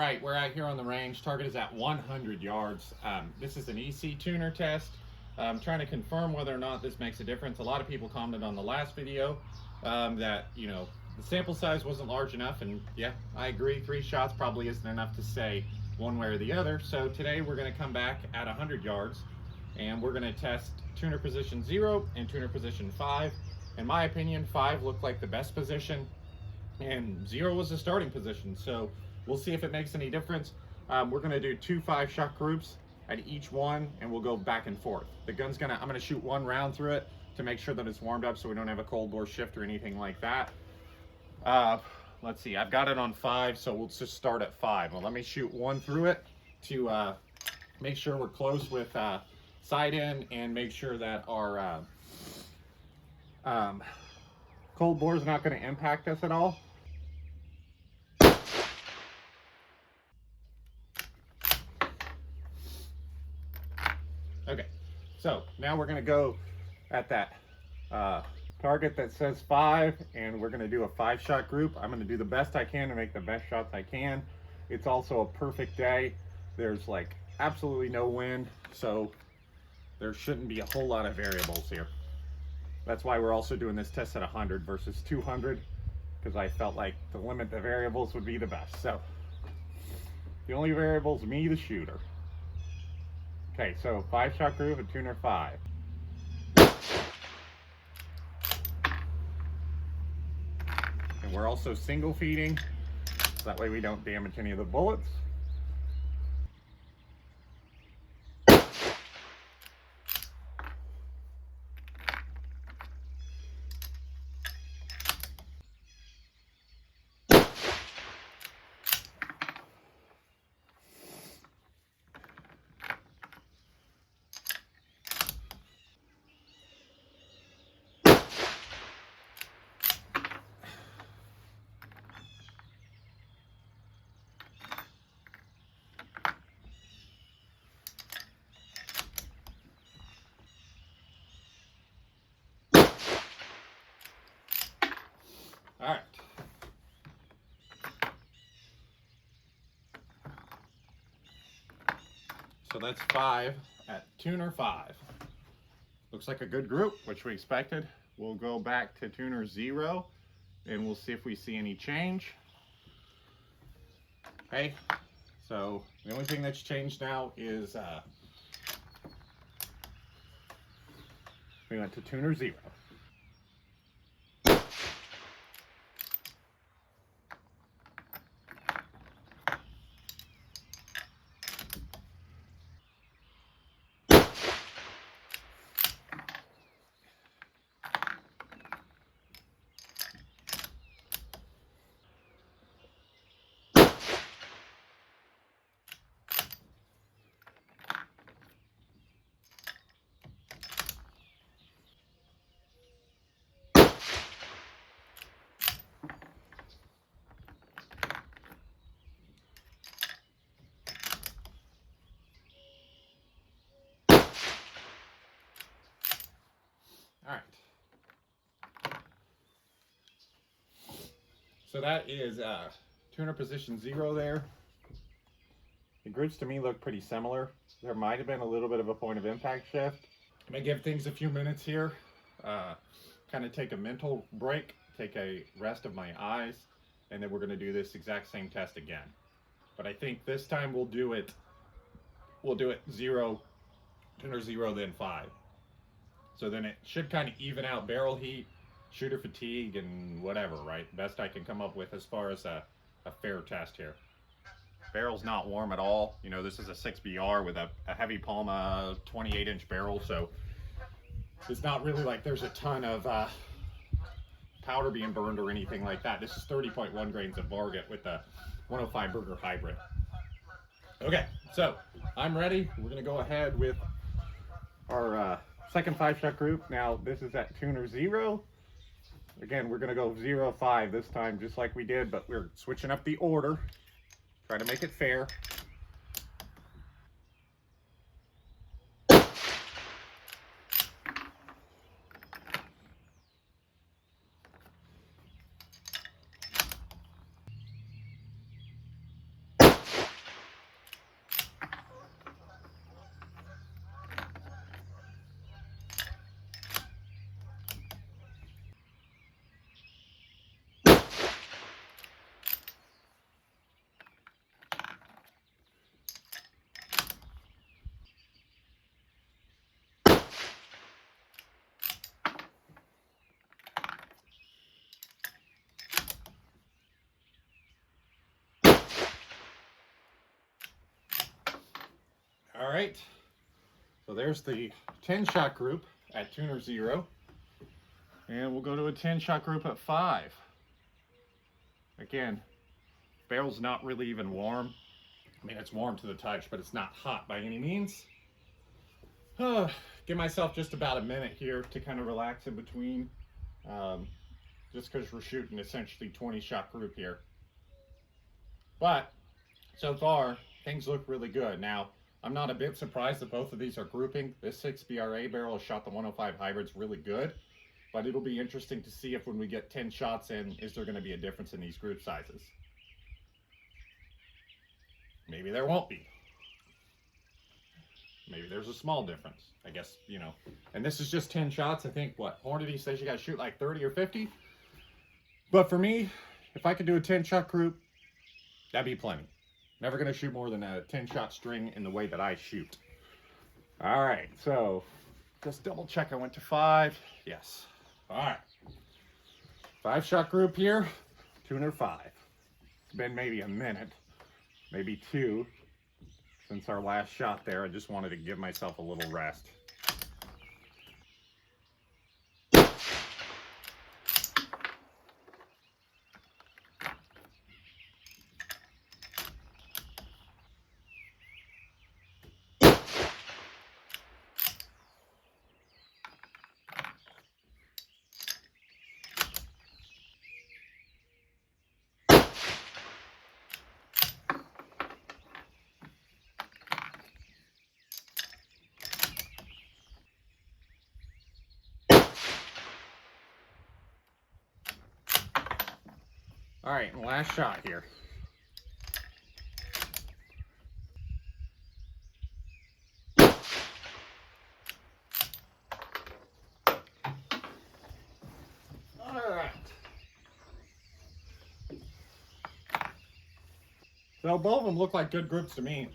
right, we're out here on the range. Target is at 100 yards. This is an EC tuner test. I'm trying to confirm whether or not this makes a difference. A lot of people commented on the last video that, you know, the sample size wasn't large enough, and yeah, I agree. 3 shots probably isn't enough to say one way or the other. So today we're going to come back at 100 yards, and we're going to test tuner position 0 and tuner position 5. In my opinion, 5 looked like the best position, and 0 was the starting position. So we'll see if it makes any difference. We're going to do 2 5-shot groups at each one, and we'll go back and forth. The gun's I'm going to shoot 1 round through it to make sure that it's warmed up so we don't have a cold bore shift or anything like that. Let's see, I've got it on 5, so we'll just start at 5. Well, let me shoot 1 through it to make sure we're close with sight in, and make sure that our cold bore is not going to impact us at all. Okay, so now we're going to go at that target that says 5, and we're going to do a 5-shot group. I'm going to do the best I can to make the best shots I can. It's also a perfect day. There's like absolutely no wind, so there shouldn't be a whole lot of variables here. That's why we're also doing this test at 100 versus 200, because I felt like to limit the variables would be the best. So the only variable is me, the shooter. Okay, so 5-shot group at tuner 5. And we're also single feeding, so that way we don't damage any of the bullets. All right. So that's 5 at tuner 5. Looks like a good group, which we expected. We'll go back to tuner 0, and we'll see if we see any change. Okay, so the only thing that's changed now is we went to tuner 0. All right. So that is tuner position 0 there. The groups to me look pretty similar. There might have been a little bit of a point of impact shift. I'm gonna give things a few minutes here, kind of take a mental break, take a rest of my eyes, and then we're gonna do this exact same test again. But I think this time we'll do it 0, tuner 0, then 5. So then it should kind of even out barrel heat, shooter fatigue, and whatever, right? Best I can come up with as far as a fair test here. Barrel's not warm at all. You know, this is a 6BR with a heavy Palma 28-inch barrel, so it's not really like there's a ton of powder being burned or anything like that. This is 30.1 grains of Varget with the 105 Burger Hybrid. Okay, so I'm ready. We're gonna go ahead with our second 5-shot group. Now this is at tuner 0. Again, we're gonna go 0, 5 this time, just like we did, but we're switching up the order. Try to make it fair. All right, so there's the 10-shot group at tuner 0. And we'll go to a 10-shot group at 5. Again, barrel's not really even warm. I mean, it's warm to the touch, but it's not hot by any means. Give myself just about a minute here to kind of relax in between, just because we're shooting essentially 20-shot group here. But so far, things look really good. Now, I'm not a bit surprised that both of these are grouping. This 6 BRA barrel has shot the 105 hybrids really good, but it'll be interesting to see if when we get 10 shots in, is there going to be a difference in these group sizes? Maybe there won't be. Maybe there's a small difference. I guess, you know, and this is just 10 shots. I think, what, Hornady says you got to shoot like 30 or 50. But for me, if I could do a 10-shot group, that'd be plenty. Never going to shoot more than a 10-shot string in the way that I shoot. All right, so just double check I went to 5. Yes. All right. 5-shot group here, tuner 5. It's been maybe a minute, maybe 2 since our last shot there. I just wanted to give myself a little rest. All right, last shot here. All right. So both of them look like good groups to me.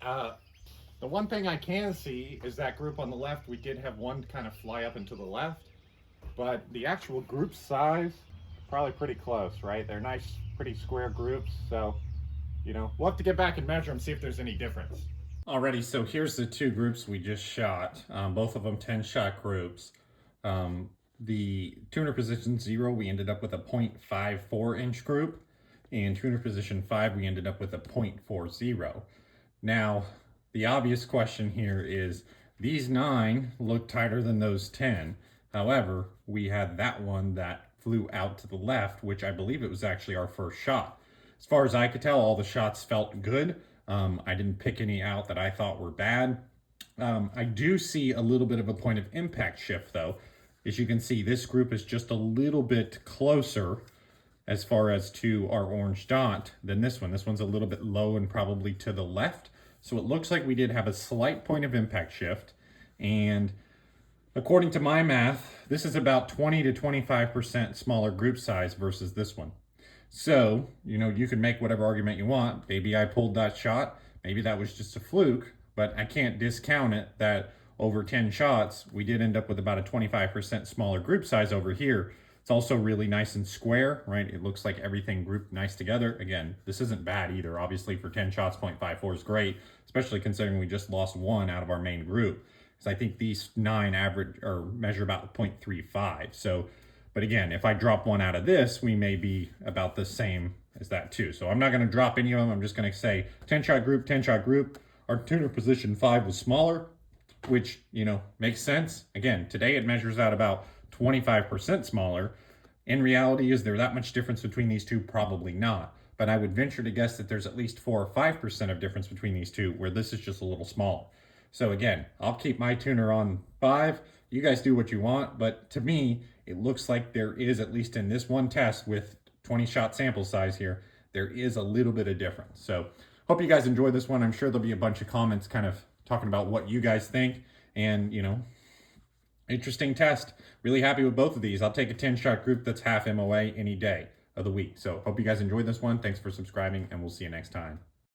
The one thing I can see is that group on the left, we did have one kind of fly up and to the left, but the actual group size, probably pretty close, right? They're nice, pretty square groups. So, you know, we'll have to get back and measure them, see if there's any difference. Alrighty, so here's the 2 groups we just shot. Both of them 10-shot groups. The tuner position 0, we ended up with a 0.54 inch group. And tuner position 5, we ended up with a 0.40. Now, the obvious question here is, these 9 look tighter than those 10. However, we had that one that flew out to the left, which I believe it was actually our first shot. As far as I could tell, all the shots felt good. I didn't pick any out that I thought were bad. I do see a little bit of a point of impact shift though. As you can see, this group is just a little bit closer as far as to our orange dot than this one. This one's a little bit low and probably to the left. So it looks like we did have a slight point of impact shift. And according to my math, this is about 20 to 25% smaller group size versus this one. So, you know, you can make whatever argument you want. Maybe I pulled that shot. Maybe that was just a fluke, but I can't discount it that over 10 shots, we did end up with about a 25% smaller group size over here. It's also really nice and square, right? It looks like everything grouped nice together. Again, this isn't bad either. Obviously for 10 shots, 0.54 is great, especially considering we just lost 1 out of our main group. So I think these 9 average or measure about 0.35. So, but again, if I drop 1 out of this, we may be about the same as that too. So I'm not going to drop any of them. I'm just going to say 10-shot group, 10-shot group. Our tuner position 5 was smaller, which, you know, makes sense. Again, today it measures out about 25% smaller. In reality, is there that much difference between these two? Probably not. But I would venture to guess that there's at least 4 or 5% of difference between these two, where this is just a little small. So again, I'll keep my tuner on 5. You guys do what you want, but to me, it looks like there is, at least in this one test with 20-shot sample size here, there is a little bit of difference. So hope you guys enjoyed this one. I'm sure there'll be a bunch of comments kind of talking about what you guys think, and, you know, interesting test. Really happy with both of these. I'll take a 10-shot group that's half MOA any day of the week. So hope you guys enjoyed this one. Thanks for subscribing, and we'll see you next time.